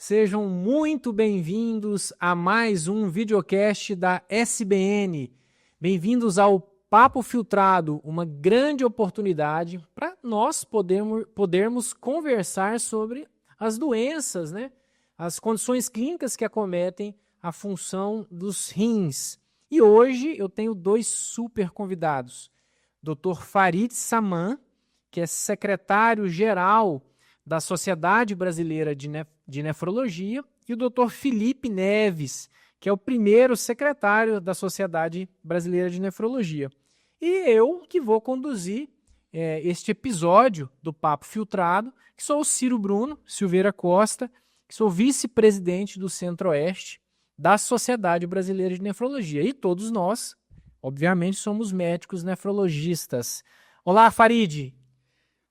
Sejam muito bem-vindos a mais um videocast da SBN. Bem-vindos ao Papo Filtrado, uma grande oportunidade para nós podermos conversar sobre as doenças, né? As condições clínicas que acometem a função dos rins. E hoje eu tenho dois super convidados. Dr. Farid Saman, que é secretário-geral da Sociedade Brasileira de Nefrologia, e o Dr. Felipe Neves, que é o primeiro secretário da Sociedade Brasileira de Nefrologia. E eu que vou conduzir este episódio do Papo Filtrado, que sou o Ciro Bruno Silveira Costa, que sou vice-presidente do Centro-Oeste da Sociedade Brasileira de Nefrologia. E todos nós, obviamente, somos médicos nefrologistas. Olá, Farid!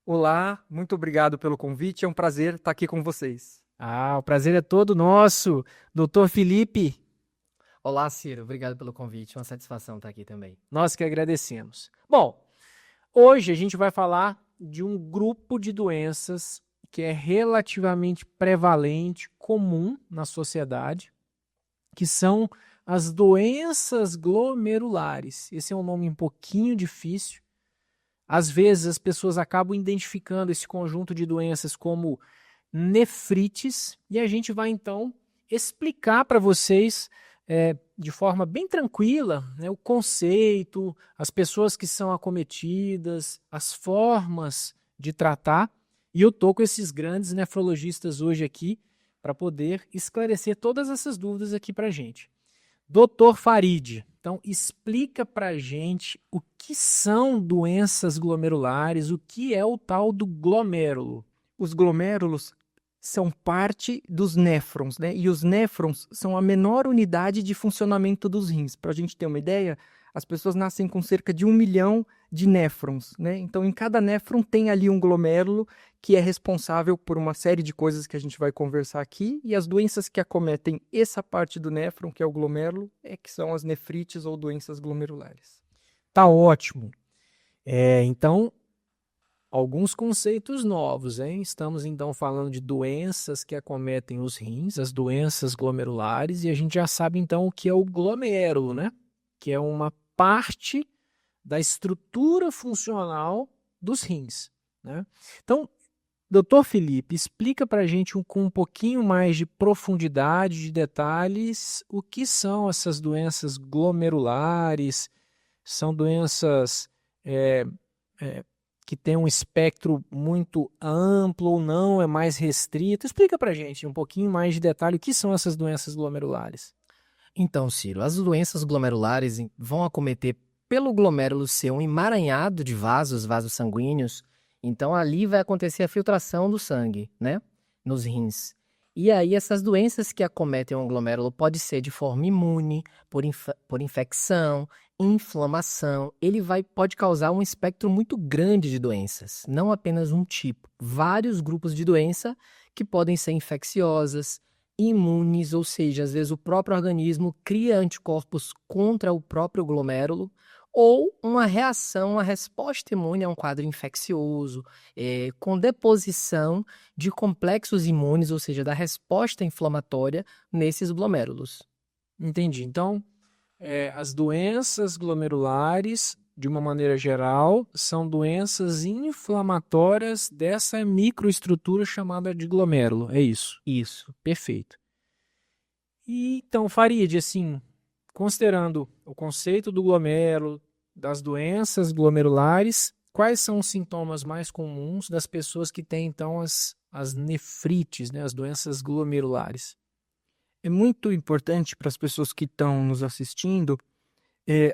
Olá, muito obrigado pelo convite, é um prazer estar aqui com vocês. O prazer é todo nosso. Doutor Felipe. Olá, Ciro, obrigado pelo convite, uma satisfação estar aqui também. Nós que agradecemos. Bom, hoje a gente vai falar de um grupo de doenças que é relativamente prevalente, comum na sociedade, que são as doenças glomerulares. Esse é um nome um pouquinho difícil. Às vezes as pessoas acabam identificando esse conjunto de doenças como nefrites e a gente vai então explicar para vocês de forma bem tranquila, né, o conceito, as pessoas que são acometidas, as formas de tratar. E eu estou com esses grandes nefrologistas hoje aqui para poder esclarecer todas essas dúvidas aqui para a gente. Doutor Farid, então explica para a gente o que são doenças glomerulares, o que é o tal do glomérulo. Os glomérulos são parte dos néfrons, né? E os néfrons são a menor unidade de funcionamento dos rins. Para a gente ter uma ideia, as pessoas nascem com cerca de 1 milhão de néfrons, né? Então, em cada néfron tem ali um glomérulo que é responsável por uma série de coisas que a gente vai conversar aqui, e as doenças que acometem essa parte do néfron, que é o glomérulo, que são as nefrites ou doenças glomerulares. Tá ótimo. Então, alguns conceitos novos, hein? Estamos então falando de doenças que acometem os rins, as doenças glomerulares, e a gente já sabe então o que é o glomérulo, né? Que é uma parte da estrutura funcional dos rins, né? Então, doutor Felipe, explica para a gente com um pouquinho mais de profundidade, de detalhes, o que são essas doenças glomerulares. São doenças que têm um espectro muito amplo ou não, é mais restrito? Explica para a gente um pouquinho mais de detalhe o que são essas doenças glomerulares. Então, Ciro, as doenças glomerulares vão acometer pelo glomérulo ser um emaranhado de vasos sanguíneos. Então, ali vai acontecer a filtração do sangue, né, nos rins. E aí, essas doenças que acometem o glomérulo pode ser de forma imune, por infecção, inflamação. Ele pode causar um espectro muito grande de doenças, não apenas um tipo. Vários grupos de doença que podem ser infecciosas, imunes, ou seja, às vezes o próprio organismo cria anticorpos contra o próprio glomérulo, ou uma reação, uma resposta imune a um quadro infeccioso, com deposição de complexos imunes, ou seja, da resposta inflamatória nesses glomérulos. Entendi. Então, as doenças glomerulares, de uma maneira geral, são doenças inflamatórias dessa microestrutura chamada de glomérulo. É isso? Isso. Perfeito. E então, Farid, assim, considerando o conceito do glomérulo, das doenças glomerulares, quais são os sintomas mais comuns das pessoas que têm, então, as nefrites, né, as doenças glomerulares? É muito importante para as pessoas que estão nos assistindo,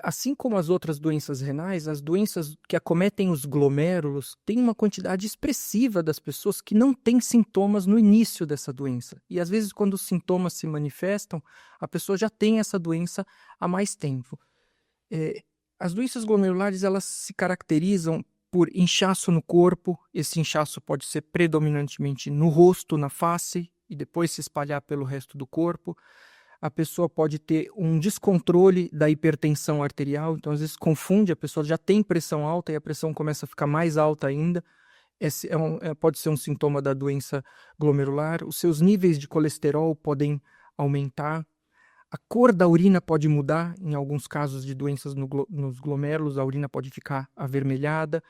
assim como as outras doenças renais, as doenças que acometem os glomérulos, tem uma quantidade expressiva das pessoas que não têm sintomas no início dessa doença. E às vezes, quando os sintomas se manifestam, a pessoa já tem essa doença há mais tempo. As doenças glomerulares, elas se caracterizam por inchaço no corpo. Esse inchaço pode ser predominantemente no rosto, na face, e depois se espalhar pelo resto do corpo. A pessoa pode ter um descontrole da hipertensão arterial, então às vezes confunde, a pessoa já tem pressão alta e a pressão começa a ficar mais alta ainda. Esse pode ser um sintoma da doença glomerular. Os seus níveis de colesterol podem aumentar. A cor da urina pode mudar. Em alguns casos de doenças nos glomérulos, a urina pode ficar avermelhada.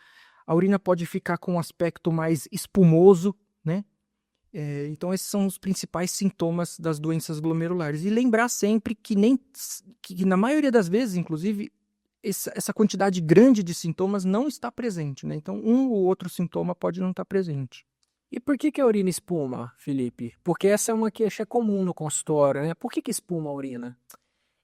A urina pode ficar com um aspecto mais espumoso, né? Então, esses são os principais sintomas das doenças glomerulares. E lembrar sempre que na maioria das vezes, inclusive, essa quantidade grande de sintomas não está presente, né? Então, um ou outro sintoma pode não estar presente. E por que a urina espuma, Felipe? Porque essa é uma queixa comum no consultório, né? Por que espuma a urina?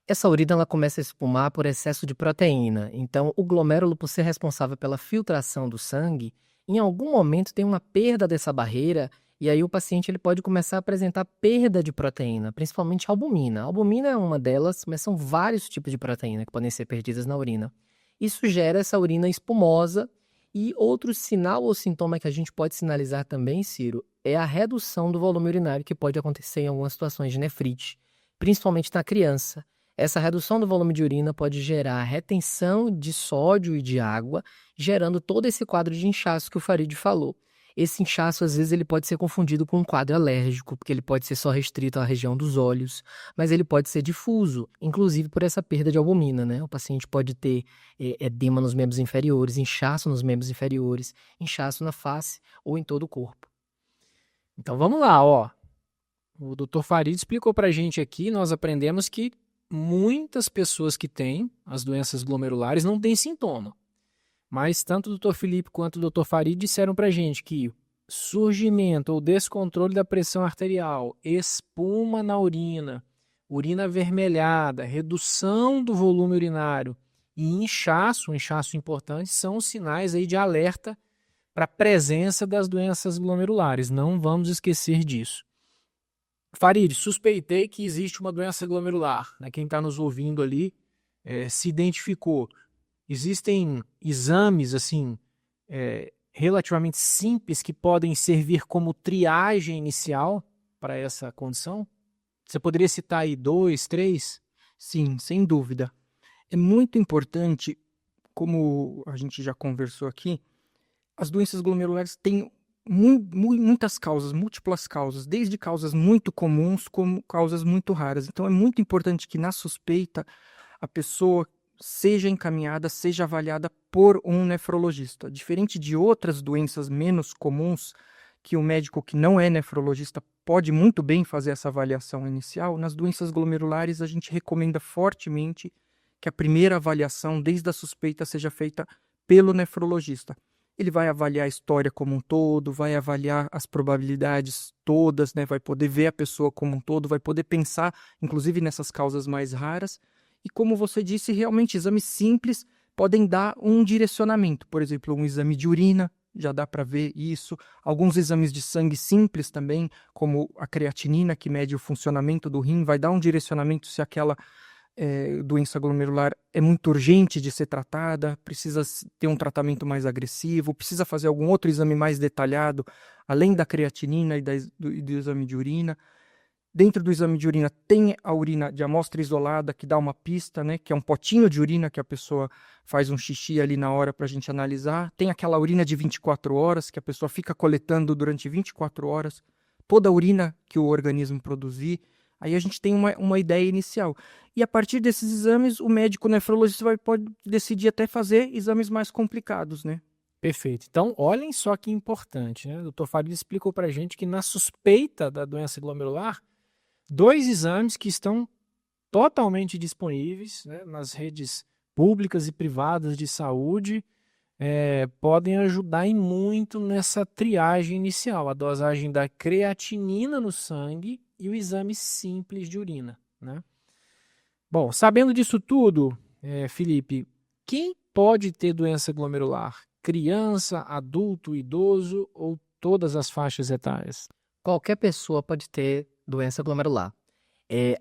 Essa urina ela começa a espumar por excesso de proteína. Então, o glomérulo, por ser responsável pela filtração do sangue, em algum momento tem uma perda dessa barreira e aí o paciente ele pode começar a apresentar perda de proteína, principalmente albumina. A albumina é uma delas, mas são vários tipos de proteína que podem ser perdidas na urina. Isso gera essa urina espumosa e outro sinal ou sintoma que a gente pode sinalizar também, Ciro, é a redução do volume urinário que pode acontecer em algumas situações de nefrite, principalmente na criança. Essa redução do volume de urina pode gerar retenção de sódio e de água, gerando todo esse quadro de inchaço que o Farid falou. Esse inchaço, às vezes, ele pode ser confundido com um quadro alérgico, porque ele pode ser só restrito à região dos olhos, mas ele pode ser difuso, inclusive por essa perda de albumina, né? O paciente pode ter edema nos membros inferiores, inchaço nos membros inferiores, inchaço na face ou em todo o corpo. Então vamos lá, ó. O Dr. Farid explicou pra gente aqui, nós aprendemos que muitas pessoas que têm as doenças glomerulares não têm sintoma. Mas tanto o Dr. Felipe quanto o Dr. Farid disseram pra gente que surgimento ou descontrole da pressão arterial, espuma na urina, urina avermelhada, redução do volume urinário e inchaço, um inchaço importante, são sinais aí de alerta para a presença das doenças glomerulares. Não vamos esquecer disso. Farid, suspeitei que existe uma doença glomerular, né? Quem está nos ouvindo ali se identificou. Existem exames assim relativamente simples que podem servir como triagem inicial para essa condição? Você poderia citar aí 2, 3? Sim, sem dúvida. É muito importante, como a gente já conversou aqui, as doenças glomerulares têm muitas causas, múltiplas causas, desde causas muito comuns como causas muito raras. Então é muito importante que na suspeita a pessoa seja encaminhada, seja avaliada por um nefrologista. Diferente de outras doenças menos comuns, que o médico que não é nefrologista pode muito bem fazer essa avaliação inicial, nas doenças glomerulares a gente recomenda fortemente que a primeira avaliação, desde a suspeita, seja feita pelo nefrologista. Ele vai avaliar a história como um todo, vai avaliar as probabilidades todas, né? Vai poder ver a pessoa como um todo, vai poder pensar, inclusive, nessas causas mais raras. E como você disse, realmente exames simples podem dar um direcionamento. Por exemplo, um exame de urina, já dá para ver isso. Alguns exames de sangue simples também, como a creatinina, que mede o funcionamento do rim, vai dar um direcionamento se aquela doença glomerular é muito urgente de ser tratada, precisa ter um tratamento mais agressivo, precisa fazer algum outro exame mais detalhado, além da creatinina e do exame de urina. Dentro do exame de urina tem a urina de amostra isolada, que dá uma pista, né, que é um potinho de urina que a pessoa faz um xixi ali na hora para a gente analisar. Tem aquela urina de 24 horas, que a pessoa fica coletando durante 24 horas toda a urina que o organismo produzir. Aí a gente tem uma ideia inicial. E a partir desses exames, o médico nefrologista pode decidir até fazer exames mais complicados, né? Perfeito. Então, olhem só que importante, né? O Dr. Farid explicou para a gente que na suspeita da doença glomerular, 2 exames que estão totalmente disponíveis, né, nas redes públicas e privadas de saúde podem ajudar em muito nessa triagem inicial, a dosagem da creatinina no sangue e o exame simples de urina, né? Bom, sabendo disso tudo, Felipe, quem pode ter doença glomerular? Criança, adulto, idoso ou todas as faixas etárias? Qualquer pessoa pode ter doença glomerular.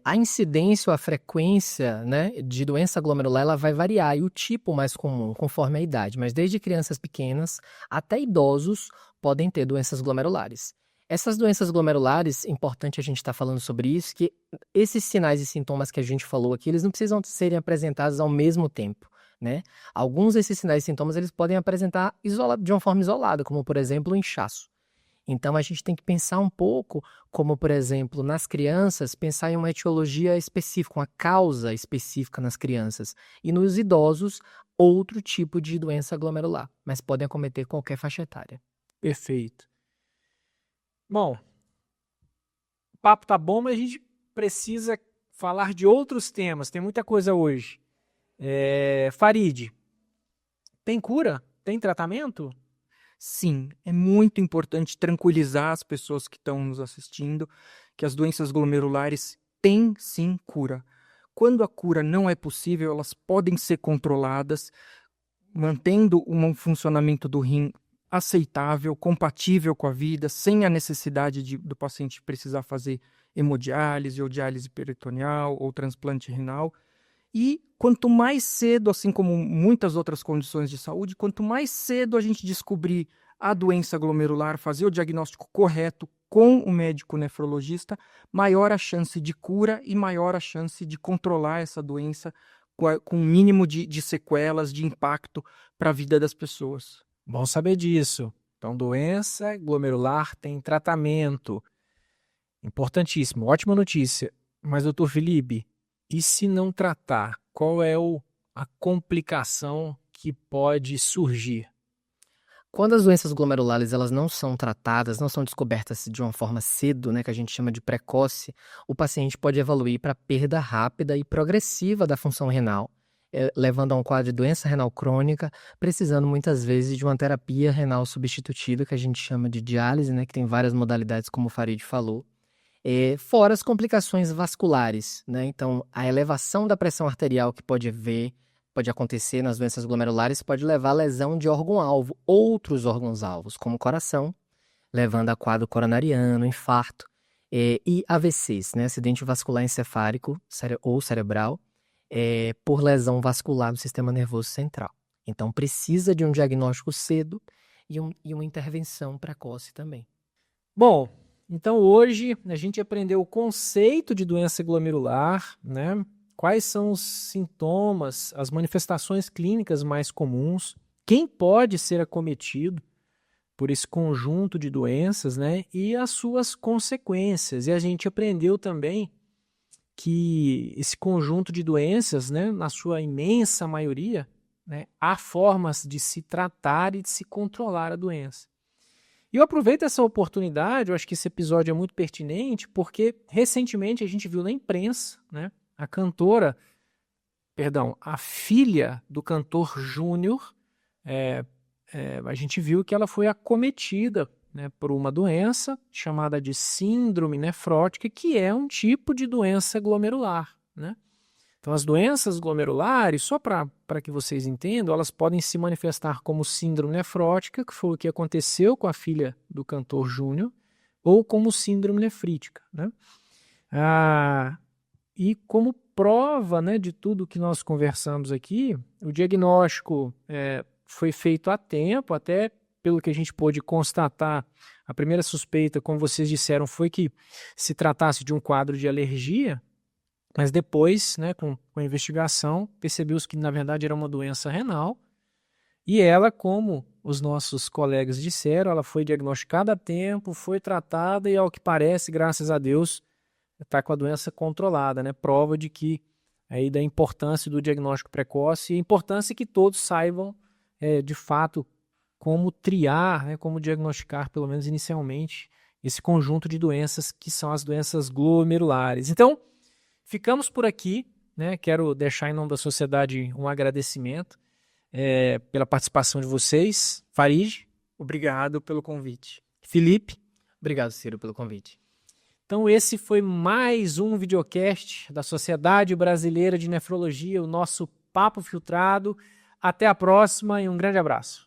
A incidência ou a frequência, né, de doença glomerular ela vai variar e o tipo mais comum conforme a idade, mas desde crianças pequenas até idosos podem ter doenças glomerulares. Essas doenças glomerulares, importante a gente estar falando sobre isso, que esses sinais e sintomas que a gente falou aqui, eles não precisam serem apresentados ao mesmo tempo. né? Alguns desses sinais e sintomas eles podem apresentar de uma forma isolada, como por exemplo o inchaço. Então a gente tem que pensar um pouco, como por exemplo nas crianças, pensar em uma etiologia específica, uma causa específica nas crianças. E nos idosos, outro tipo de doença glomerular, mas podem acometer qualquer faixa etária. Perfeito. Bom, o papo tá bom, mas a gente precisa falar de outros temas. Tem muita coisa hoje. Farid, tem cura? Tem tratamento? Sim, é muito importante tranquilizar as pessoas que estão nos assistindo que as doenças glomerulares têm sim cura. Quando a cura não é possível, elas podem ser controladas, mantendo um funcionamento do rim aceitável, compatível com a vida, sem a necessidade do paciente precisar fazer hemodiálise ou diálise peritoneal ou transplante renal. E quanto mais cedo, assim como muitas outras condições de saúde, quanto mais cedo a gente descobrir a doença glomerular, fazer o diagnóstico correto com o médico nefrologista, maior a chance de cura e maior a chance de controlar essa doença com o mínimo de sequelas, de impacto para a vida das pessoas. Bom saber disso. Então, doença glomerular tem tratamento. Importantíssimo, ótima notícia. Mas, doutor Felipe, e se não tratar, qual é a complicação que pode surgir? Quando as doenças glomerulares elas não são tratadas, não são descobertas de uma forma cedo, né, que a gente chama de precoce, o paciente pode evoluir para perda rápida e progressiva da função renal, levando a um quadro de doença renal crônica, precisando muitas vezes de uma terapia renal substitutiva, que a gente chama de diálise, né, que tem várias modalidades, como o Farid falou. Fora as complicações vasculares, né? Então, a elevação da pressão arterial que pode acontecer nas doenças glomerulares pode levar à lesão de órgão-alvo, outros órgãos-alvos, como o coração, levando a quadro coronariano, infarto, e AVCs, né? Acidente vascular encefálico ou cerebral, por lesão vascular do sistema nervoso central. Então, precisa de um diagnóstico cedo e uma intervenção precoce também. Bom, então hoje a gente aprendeu o conceito de doença glomerular, né? Quais são os sintomas, as manifestações clínicas mais comuns, quem pode ser acometido por esse conjunto de doenças, né? E as suas consequências. E a gente aprendeu também que esse conjunto de doenças, né, na sua imensa maioria, né, há formas de se tratar e de se controlar a doença. E eu aproveito essa oportunidade, eu acho que esse episódio é muito pertinente, porque recentemente a gente viu na imprensa, né, a filha do cantor Júnior, a gente viu que ela foi acometida, né, por uma doença chamada de síndrome nefrótica, que é um tipo de doença glomerular, né? Então, as doenças glomerulares, só para que vocês entendam, elas podem se manifestar como síndrome nefrótica, que foi o que aconteceu com a filha do cantor Júnior, ou como síndrome nefrítica, né? E como prova, né, de tudo que nós conversamos aqui, o diagnóstico foi feito a tempo, até pelo que a gente pôde constatar, a primeira suspeita, como vocês disseram, foi que se tratasse de um quadro de alergia, mas depois, né, com a investigação, percebeu-se que na verdade era uma doença renal, e ela, como os nossos colegas disseram, ela foi diagnosticada a tempo, foi tratada e, ao que parece, graças a Deus, está com a doença controlada, né? Prova de que aí da importância do diagnóstico precoce e a importância que todos saibam de fato como triar, né, como diagnosticar, pelo menos inicialmente, esse conjunto de doenças que são as doenças glomerulares. Então, ficamos por aqui, né? Quero deixar em nome da sociedade um agradecimento pela participação de vocês. Farid, Obrigado pelo convite. Felipe. Obrigado, Ciro, pelo convite. Então esse foi mais um videocast da Sociedade Brasileira de Nefrologia, o nosso Papo Filtrado. Até a próxima e um grande abraço.